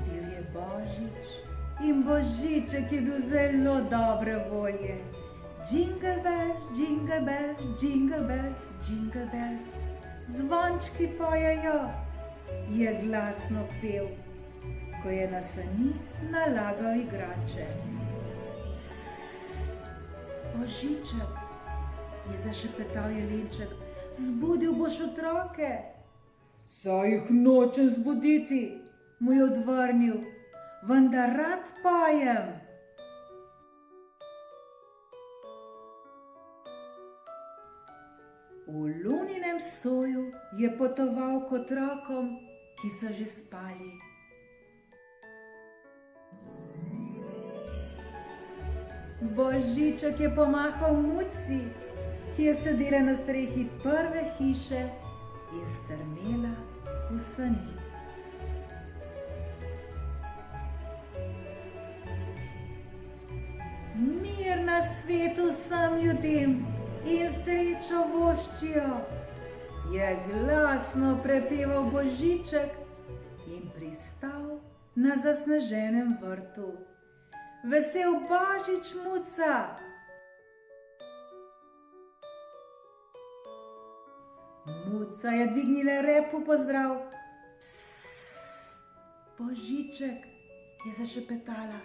Bil je Božič in Božiček je bil zelo dobre volje. Jingle bells, jingle bells, jingle bells, jingle bells. Zvončki pojejo, je glasno pel, ko je na sani nalagal igrače. Božiček, je zašepetal jelenček, zbudil boš otroke. Saj jih nočem zbuditi, mu je odvrnil, vendar rad pojem. V luninem soju je potoval k otrokom, ki so že spali. Božiček je pomahal muci, ki je sedela na strehi prve hiše in strmela v sani. Mir na svetu vsem ljudem in srečo voščijo, je glasno prepeval Božiček in pristal na zasneženem vrtu. Vesel Božič, muca! Muca je dvignila rep v pozdrav. Psst, Božiček, je zašepetala,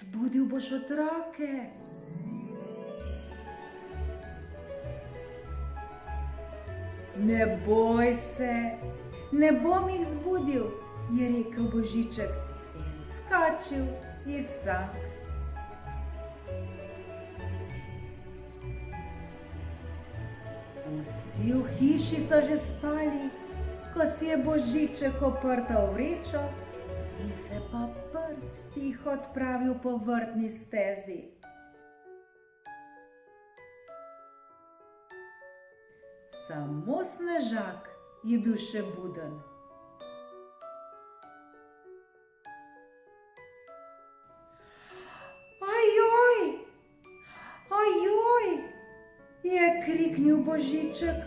zbudil boš otroke. Ne boj se, ne bom jih zbudil, je rekel Božiček in skočil iz sank. Vsi v hiši so že spali, ko si je Božiček oprtal vrečo in se po prstih odpravil po vrtni stezi. Samo Snežak je bil še buden. Ajoj, ajoj, je kriknil Božiček,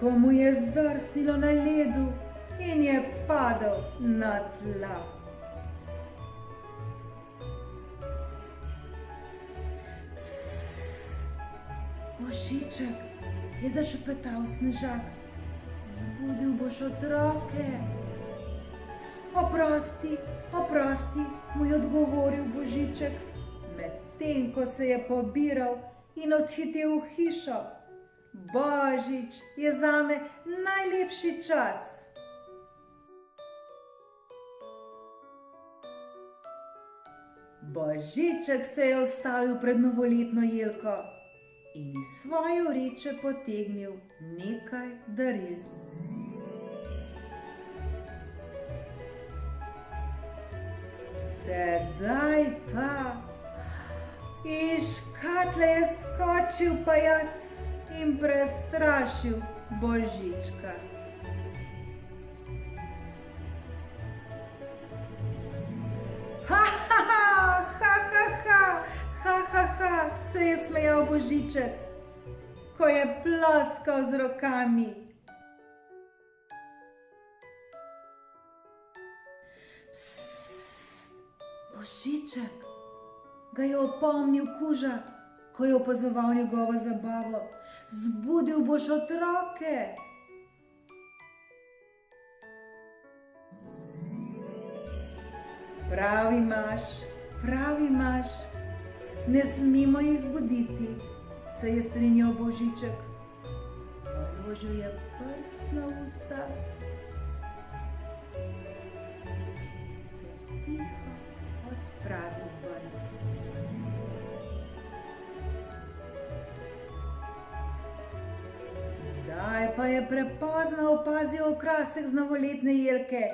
ko mu je zdrsnilo na ledu in je padel na tla. Psst, Božiček, je zašepetal Snežak, zbudil boš otroke. Oprosti, oprosti, mu je odgovoril Božiček, medtem ko se je pobiral in odhitel v hišo. Božič je zame najlepši čas. Božiček se je ustavil pred novoletno jelko in iz svoje vreče potegnil nekaj daril. Tedaj pa iz škatle je skočil pajac in prestrašil Božička. Ha, ha, ha, ha, ha, ha, ha, ha, ha, se je smejal Božiček, ko je ploskal z rokami. Psst, Božiček, ga je opomnil kuža, ko je opazoval njegovo zabavo. Zbudil boš otroke. Prav imaš, ne smemo jih zbuditi, se je strinjal Božiček. Položil je prst na usta, se tiho odpravil ven. Zdaj pa je prepozno opazil okrasek z novoletne jelke,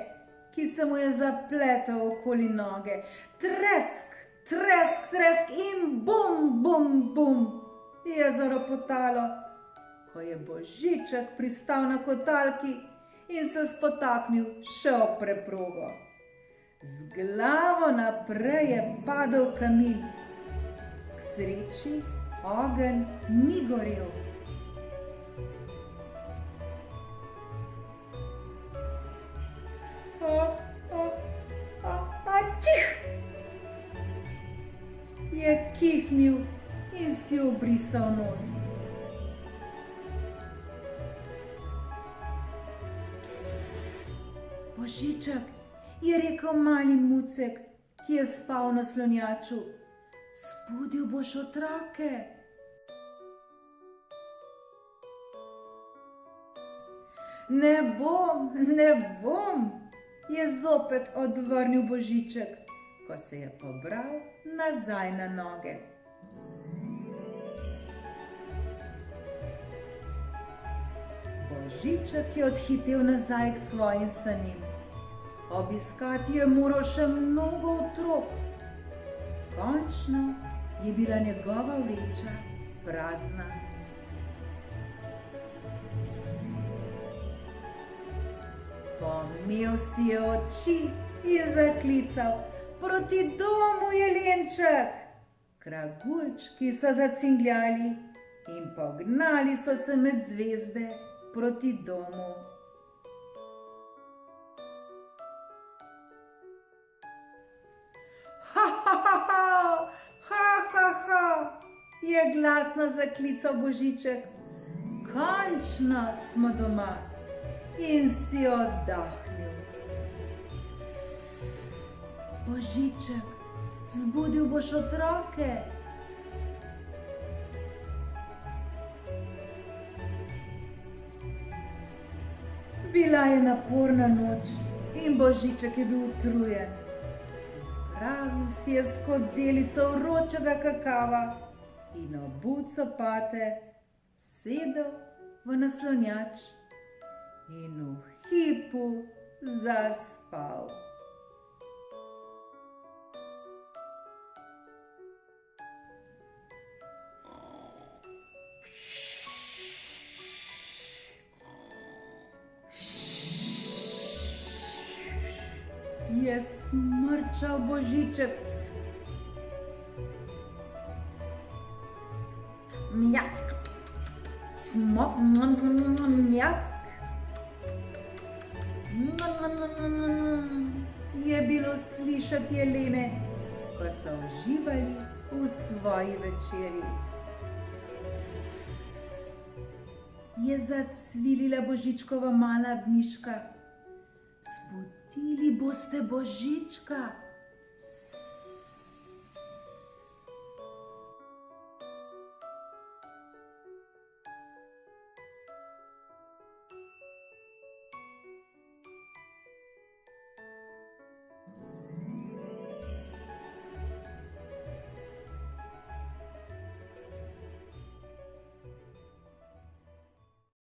ki se mu je zapletel okoli noge. Tresk, tresk, tresk in bum, bum, bum, je zaropotalo, ko je Božiček pristal na kotalki in se spotaknil še ob preprogo. Z glavo naprej je padel kamin. K sreči ogenj ni gorel. kihnil in si obrisal nos. Božiček, je rekel mali mucek, ki je spal na slonjaču. Zbudil boš otroke. Ne bom, je zopet odvrnil Božiček, ko se je pobral nazaj na noge. Božiček je odhitel nazaj k svojim sanim. Obiskati je moral še mnogo otrok. Končno je bila njegova vreča prazna. Pomel si je oči in zaklical: proti domu, jelenček! Kraguljčki so zacingljali in pognali so se med zvezde proti domu. Ha, ha, ha, ha, ha, ha, ha, je glasno zaklical Božiček. Končno smo doma. In si oddahnil. Božiček, zbudil boš otroke. Bila je naporna noč in Božiček je bil utrujen. Pripravil si je skodelico vročega kakava in obut copate sedel v naslonjač in v hipu zaspal. Je smrčal Božiček. Mjask, smok, mjask. Je bilo slišati jelene, ko so uživali v svoji večerji. Je zacvilila Božičkova mala miška. Zbudili boste Božička,